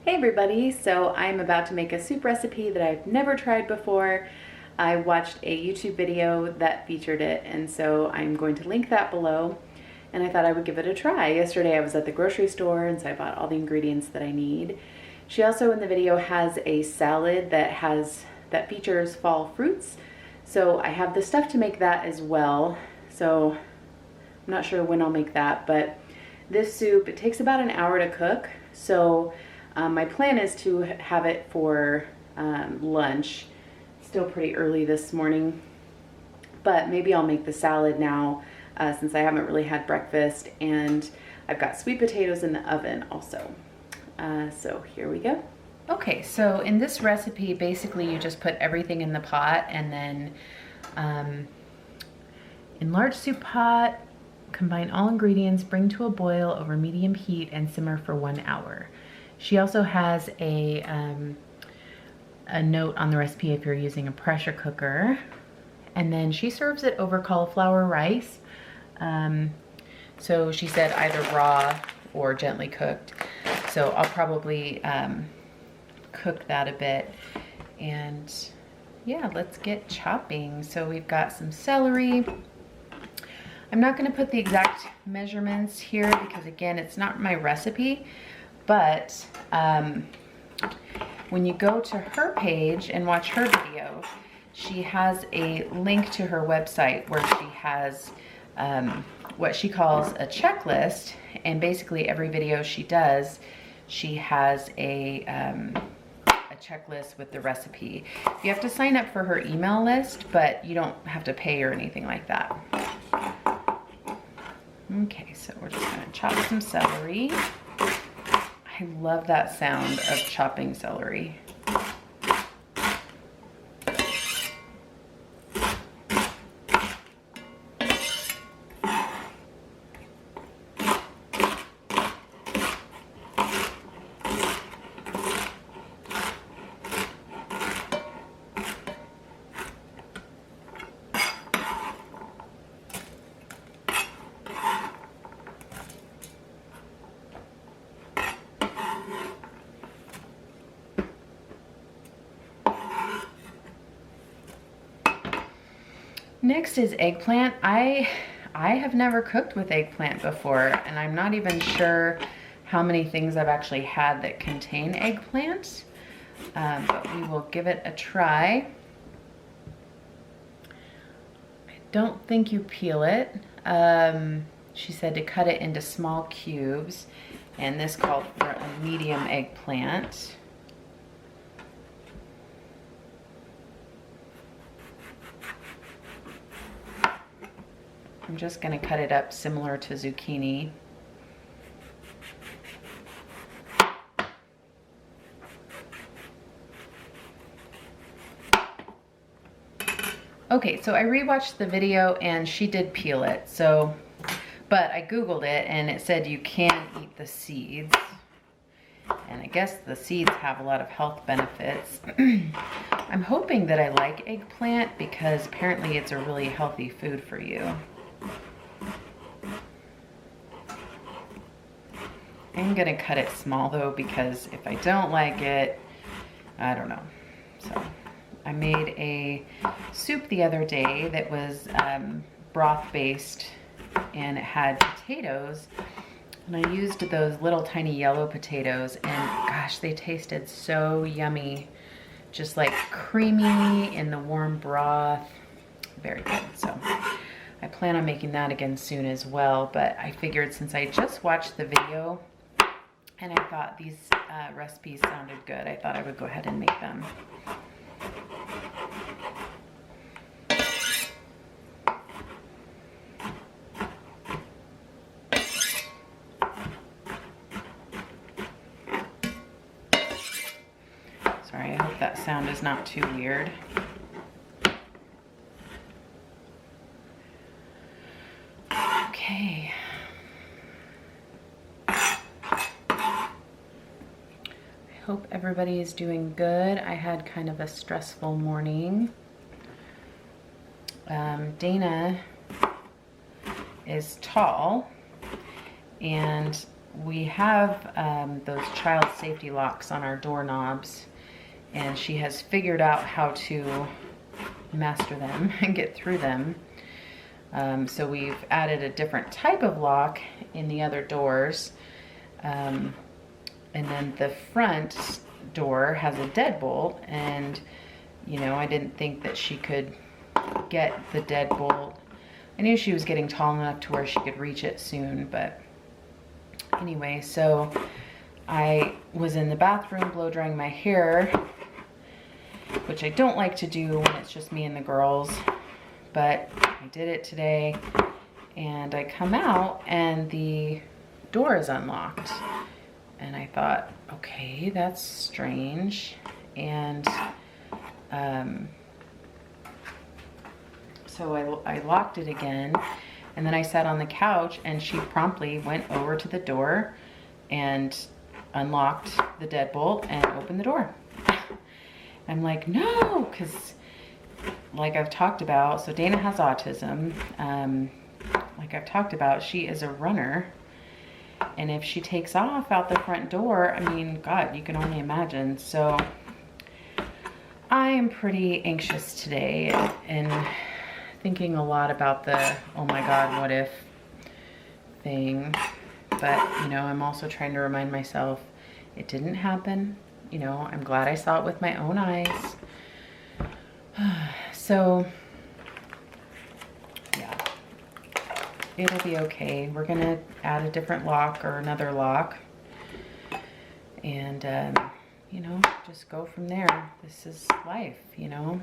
Hey everybody, so I'm about to make a soup recipe that I've never tried before. I watched a YouTube video that featured it, and so I'm going to link that below, and I thought I would give it a try. Yesterday I was at the grocery store, and so I bought all the ingredients that I need. She also in the video has a salad that features fall fruits, so I have the stuff to make that as well. So I'm not sure when I'll make that, but this soup, it takes about an hour to cook, so my plan is to have it for lunch. Still pretty early this morning, but maybe I'll make the salad now since I haven't really had breakfast, and I've got sweet potatoes in the oven also. So here we go. Okay, so in this recipe, basically you just put everything in the pot, and then enlarge soup pot, combine all ingredients, bring to a boil over medium heat, and simmer for 1 hour. She also has a note on the recipe if you're using a pressure cooker. And then she serves it over cauliflower rice. So she said either raw or gently cooked. So I'll probably cook that a bit. And yeah, let's get chopping. So we've got some celery. I'm not going to put the exact measurements here because again, it's not my recipe. But when you go to her page and watch her video, she has a link to her website where she has what she calls a checklist, and basically every video she does, she has a checklist with the recipe. You have to sign up for her email list, but you don't have to pay or anything like that. Okay, so we're just gonna chop some celery. I love that sound of chopping celery. Next is eggplant. I have never cooked with eggplant before, and I'm not even sure how many things I've actually had that contain eggplant, but we will give it a try. I don't think you peel it. She said to cut it into small cubes, and this called for a medium eggplant. I'm just going to cut it up similar to zucchini. Okay, so I rewatched the video and she did peel it. So, but I Googled it and it said you can eat the seeds. And I guess the seeds have a lot of health benefits. I'm hoping that I like eggplant because apparently it's a really healthy food for you. I'm gonna cut it small though, because if I don't like it, I don't know. So I made a soup the other day that was broth based, and it had potatoes, and I used those little tiny yellow potatoes, and gosh, they tasted so yummy. Just like creamy in the warm broth. Very good. So I plan on making that again soon as well, but I figured since I just watched the video and I thought these recipes sounded good, I thought I would go ahead and make them. Sorry, I hope that sound is not too weird. Okay. Hope everybody is doing good. I had kind of a stressful morning. Dana is tall, and we have those child safety locks on our doorknobs, and she has figured out how to master them and get through them. So we've added a different type of lock in the other doors. And then the front door has a deadbolt, and you know, I didn't think that she could get the deadbolt. I knew she was getting tall enough to where she could reach it soon, but anyway, so I was in the bathroom blow drying my hair, which I don't like to do when it's just me and the girls, but I did it today, and I come out and the door is unlocked, and I thought, okay, that's strange. And so I locked it again, and then I sat on the couch, and she promptly went over to the door and unlocked the deadbolt and opened the door. I'm like, no, because like I've talked about, so Dana has autism. Like I've talked about, she is a runner. And if she takes off out the front door, I mean, God, you can only imagine. So I am pretty anxious today and thinking a lot about the, oh my God, what if thing. But, you know, I'm also trying to remind myself it didn't happen. You know, I'm glad I saw it with my own eyes. So, yeah, it'll be okay. We're gonna add a different lock or another lock, and you know, just go from there. This is life, you know.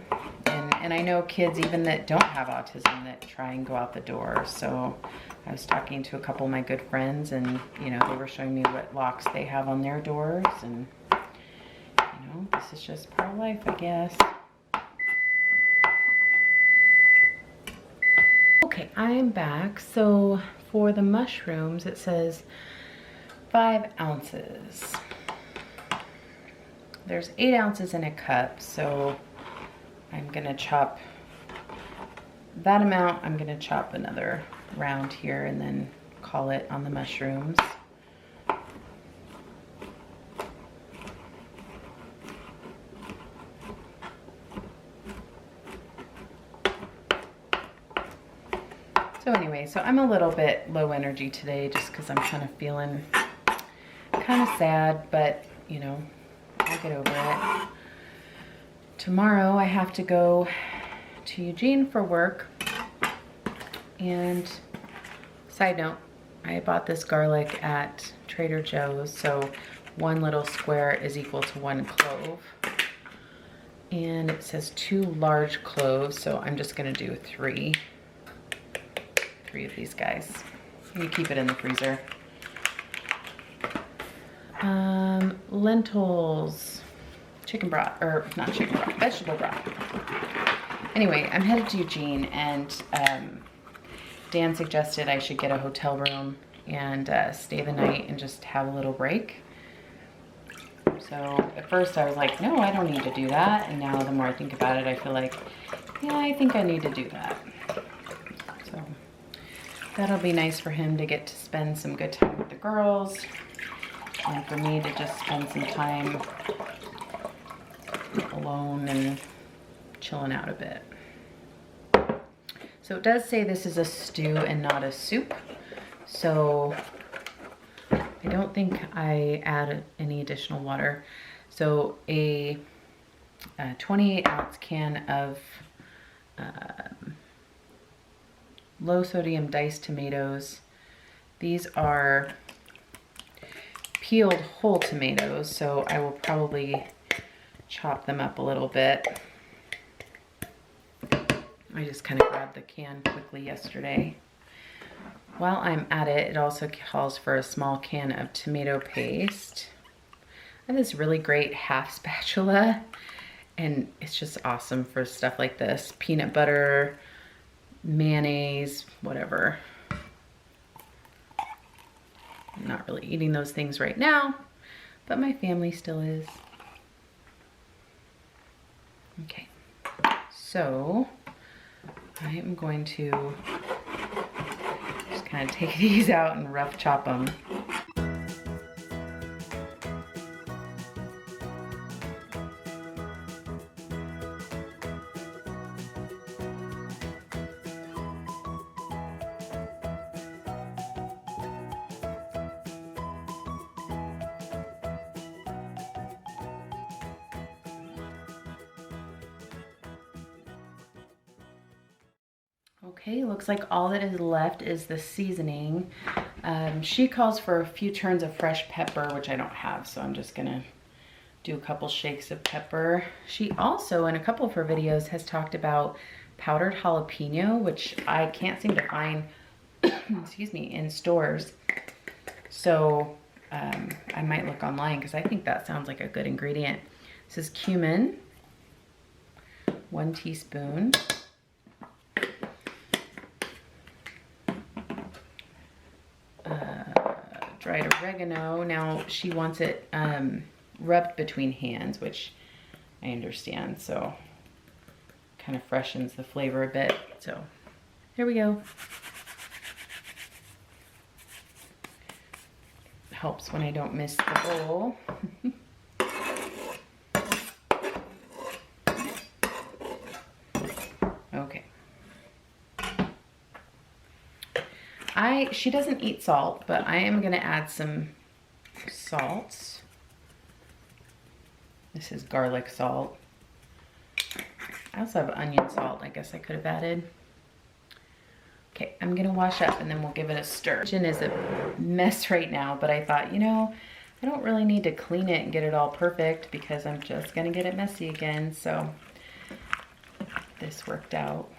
And I know kids even that don't have autism that try and go out the door. So I was talking to a couple of my good friends, and you know, they were showing me what locks they have on their doors, and you know, this is just part of life, I guess. Okay, I'm back. So for the mushrooms, it says 5 ounces. There's 8 ounces in a cup, so I'm gonna chop that amount. I'm gonna chop another round here and then call it on the mushrooms. So anyway, so I'm a little bit low energy today just because I'm kind of feeling kind of sad, but you know, I'll get over it. Tomorrow I have to go to Eugene for work. And side note, I bought this garlic at Trader Joe's, so 1 little square is equal to 1 clove. And it says 2 large cloves, so I'm just gonna do 3 of these guys. You keep it in the freezer. Lentils, chicken broth, or not chicken broth, vegetable broth. Anyway, I'm headed to Eugene, and Dan suggested I should get a hotel room and stay the night and just have a little break. So at first I was like, no, I don't need to do that. And now the more I think about it, I feel like, yeah, I think I need to do that. So that'll be nice for him to get to spend some good time with the girls, and for me to just spend some time alone and chilling out a bit. So it does say this is a stew and not a soup. So I don't think I add any additional water. So a 28-ounce can of low sodium diced tomatoes. These are peeled whole tomatoes, so I will probably chop them up a little bit. I just kind of grabbed the can quickly yesterday. While I'm at it, it also calls for a small can of tomato paste. I have this really great half spatula, and it's just awesome for stuff like this. Peanut butter, mayonnaise, whatever. I'm not really eating those things right now, but my family still is. Okay, so I am going to just kind of take these out and rough chop them. Okay, looks like all that is left is the seasoning. She calls for a few turns of fresh pepper, which I don't have, so I'm just gonna do a couple shakes of pepper. She also, in a couple of her videos, has talked about powdered jalapeno, which I can't seem to find, excuse me, in stores. So I might look online because I think that sounds like a good ingredient. This is cumin, 1 teaspoon. Dried oregano. Now she wants it rubbed between hands, which I understand, so kind of freshens the flavor a bit. So here we go. Helps when I don't miss the bowl. Okay. She doesn't eat salt, but I am gonna add some salts. This is garlic salt. I also have onion salt I guess I could have added. Okay, I'm gonna wash up and then we'll give it a stir. Kitchen is a mess right now, but I thought, you know, I don't really need to clean it and get it all perfect because I'm just gonna get it messy again, so this worked out.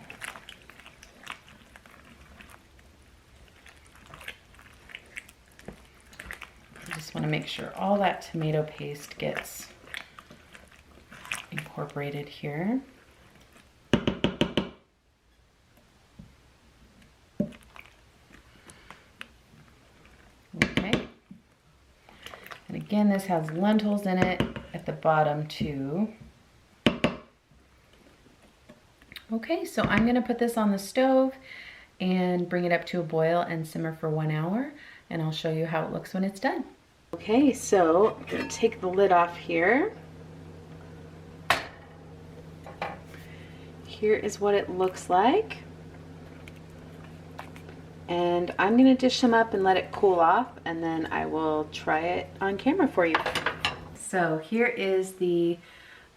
I just want to make sure all that tomato paste gets incorporated here. Okay. And again, this has lentils in it at the bottom too. Okay, so I'm going to put this on the stove and bring it up to a boil and simmer for 1 hour, and I'll show you how it looks when it's done. Okay, so I'm going to take the lid off here. Here is what it looks like. And I'm going to dish them up and let it cool off, and then I will try it on camera for you. So here is the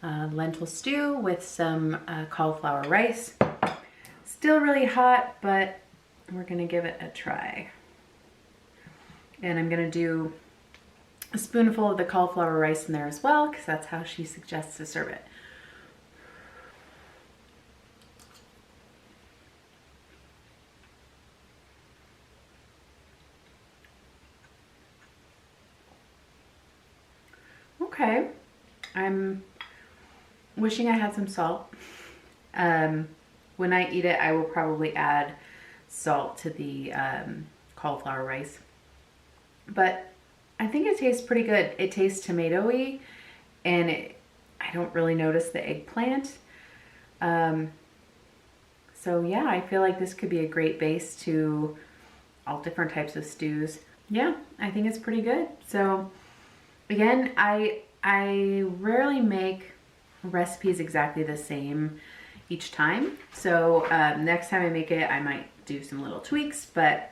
lentil stew with some cauliflower rice. Still really hot, but we're going to give it a try. And I'm going to do a spoonful of the cauliflower rice in there as well, because that's how she suggests to serve it. Okay, I'm wishing I had some salt. When I eat it, I will probably add salt to the cauliflower rice. But I think it tastes pretty good. It tastes tomatoey, and I don't really notice the eggplant. So yeah, I feel like this could be a great base to all different types of stews. Yeah, I think it's pretty good. So again, I rarely make recipes exactly the same each time. So next time I make it, I might do some little tweaks, but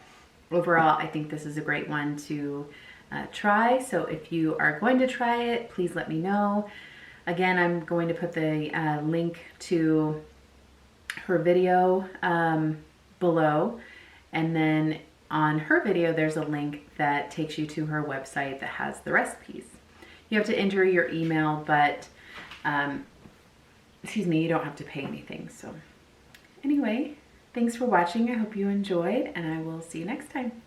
overall, I think this is a great one to try. So if you are going to try it, please let me know. Again, I'm going to put the link to her video below, and then on her video, there's a link that takes you to her website that has the recipes. You have to enter your email, but excuse me, you don't have to pay anything. So anyway, thanks for watching. I hope you enjoyed, and I will see you next time.